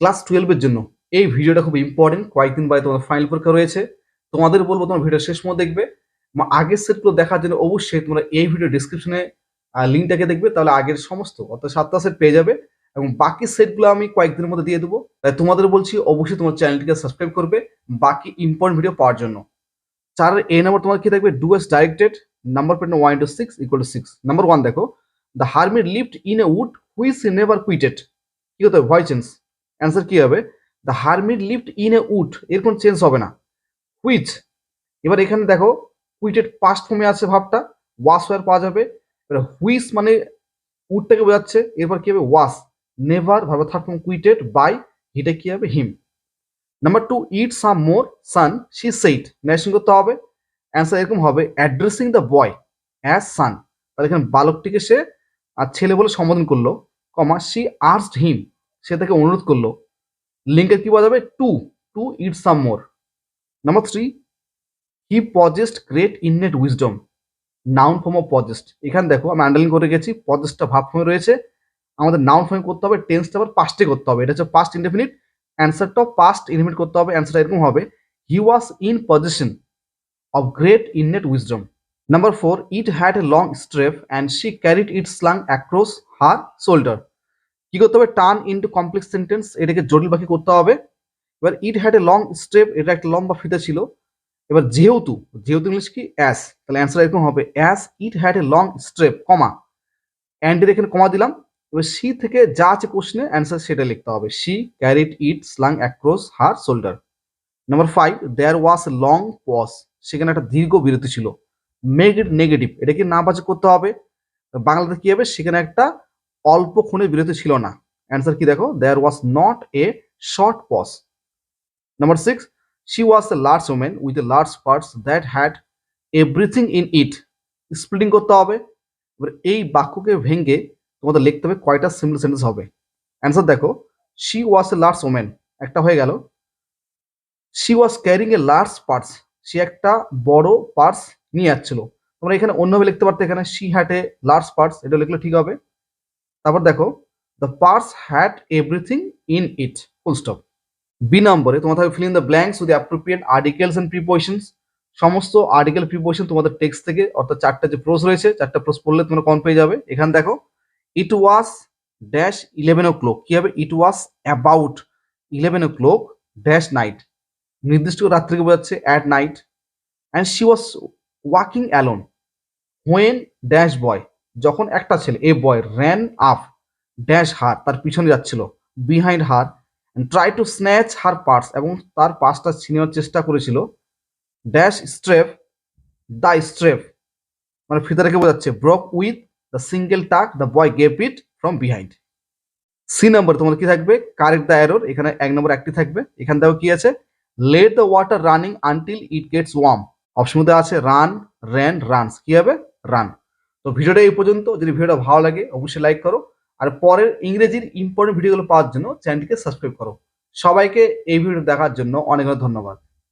Class 12 এর জন্য এই ভিডিওটা খুব ইম্পর্টেন্ট। কয়েকদিন বাদে তোমাদের ফাইনাল পরীক্ষা রয়েছে। তোমাদের বলবো তোমার ভিডিও শেষ পর্যন্ত দেখবে। আগের সেটগুলো দেখার জন্য অবশ্যই তোমরা এই ভিডিও ডেসক্রিপশনে লিঙ্কটাকে দেখবে, তাহলে আগের সমস্ত অর্থাৎ 7টা সেট পেয়ে যাবে এবং বাকি সেটগুলো আমি কয়েকদিনের মধ্যে দিয়ে দেবো। তাই তোমাদের বলছি অবশ্যই তোমার চ্যানেলটিকে সাবস্ক্রাইব করবে বাকি ইম্পর্টেন্ট ভিডিও পাওয়ার জন্য। 4 এর নাম্বার তোমার কি থাকবে? Do as directed number pattern 1 into 6 equal to 6। Number 1 দেখো, the hermit lived in a wood which he never quitted. কি হতে হবে? Voice change. অ্যান্সার কি হবে? The hermit lived in a wood, এর কোনো চেঞ্জ হবে না। হুইচ, এবার এখানে দেখো কুইটেড পাস্ট ফর্মে আছে ভাবটা, ওয়াস ওয়ার পাওয়া যাবে। এবার হুইচ মানে উডটাকে বোঝাচ্ছে, এরপর কি হবে? Was. Never verb third form quitted by, হিটা কি হবে? Him. Number 2, eat some more son she said, narration করতে হবে। অ্যান্সার এরকম হবে addressing the boy as son, তাহলে এখানে বালকটিকে সে আর ছেলে বলে সম্বোধন করলো, কমা শি আস্কড হিম, সে তাকে অনুরোধ করলো। লিঙ্কে কি পাওয়া যাবে? To, to eat some more. Number 3, he possessed great innate wisdom, noun form of possessed. এখানে দেখো আমি আন্ডারলাইন করে গেছি, পজেস্টটা ভাব ফর্মে রয়েছে, আমাদের নাউন ফর্মে করতে হবে, টেন্সটা আবার পাস্টে করতে হবে। এটা হচ্ছে পাস্ট ইনডেফিনিট, অ্যান্সারটাও পাস্ট ইনডেফিনিট করতে হবে। অ্যান্সারটা এরকম হবে he was in position of great innate wisdom. Number 4, it had a long strap and she carried it slung across her shoulder. কি করতে হবে? টার্ন ইনটু কমপ্লেক্স সেন্টেন্স, এটাকে জটিল বাক্যে করতে হবে। এবার ইট হ্যাড এ লং স্ট্রেপ, এটা একটা লম্বা ফিতা ছিল। এবার যেহেতু, যেহেতু ইংলিশ কি? অ্যাস, তাহলে অ্যান্সার এরকম হবে as it had a long strap, comma অ্যান্ডের এখানে কমা দিলাম। এবার সি থেকে যা আছে কোশ্চেনে অ্যান্সার সেটা লিখতে হবে, she carried it slung across her shoulder. Number 5, there was a long pause, সেখানে একটা দীর্ঘ বিরতি ছিল। মেক ইট নেগেটিভ, এটাকে না বাচক করতে হবে। বাংলাতে কি হবে? সেখানে একটা অল্পক্ষণের বিরতি ছিল না। অ্যান্সার কি দেখো? There was not a short pause. Number 6, she was a large women with a large parts that had everything in it. Splitting করতে হবে। এবার এই বাক্যকে ভেঙে তোমাদের লিখতে হবে কয়টা সিম্পল সেন্টেন্স হবে। অ্যান্সার দেখো, she was a large women একটা হয়ে গেল, she was carrying a large purse, সে একটা বড় পার্স নিয়ে যাচ্ছিল। তোমরা এখানে অন্যভাবে লিখতে পারতে, এখানে she had a large purse, এটা লিখলে ঠিক হবে। তারপর দেখো, the purse had everything in it, full stop. B নম্বরে তোমার থাকবে fill in the blanks with appropriate articles and prepositions. সমস্ত আর্টিকেল প্রিপোজিশন তোমাদের টেক্সট থেকে, অর্থাৎ 4টা যে প্রোজ রয়েছে, 4টা প্রোজ পড়লে তোমরা কম পেয়ে যাবে। এখানে দেখো, ইট ওয়াজ ড্যাশ 11 o'clock, কি হবে? It was about 11 o'clock dash night, নির্দিষ্ট রাত্রিকে বোঝাচ্ছে at night. And she was walking alone when dash boy, যখন একটা ছেলে, a boy ran up dash her, তার পিছনে যাচ্ছিল, behind her, try to snatch her purse, এবং তার পার্সটা ছিনানোর চেষ্টা করেছিল, ড্যাশ স্ট্রেপ দ্য স্ট্রেপ, মানে ফিতাটাকে বোঝাচ্ছে, broke with the single tug the boy gave it from behind. C number তোমার কি থাকবে? কারেক্ট দ্য এরর, এখানে 1 নম্বর একটি থাকবে। এখানে দেখো কি আছে? Let the water running until it gets warm, option মধ্যে আছে রান, র্যান, রানস, কি হবে? রান। তো ভিডিওটা এই পর্যন্ত। যদি ভিডিওটা ভালো লাগে অবশ্যই লাইক করো, আর পরের ইংরেজির ইম্পর্টেন্ট ভিডিওগুলো পাওয়ার জন্য চ্যানেলটিকে সাবস্ক্রাইব করো। সবাইকে এই ভিডিও দেখার জন্য অনেক অনেক ধন্যবাদ।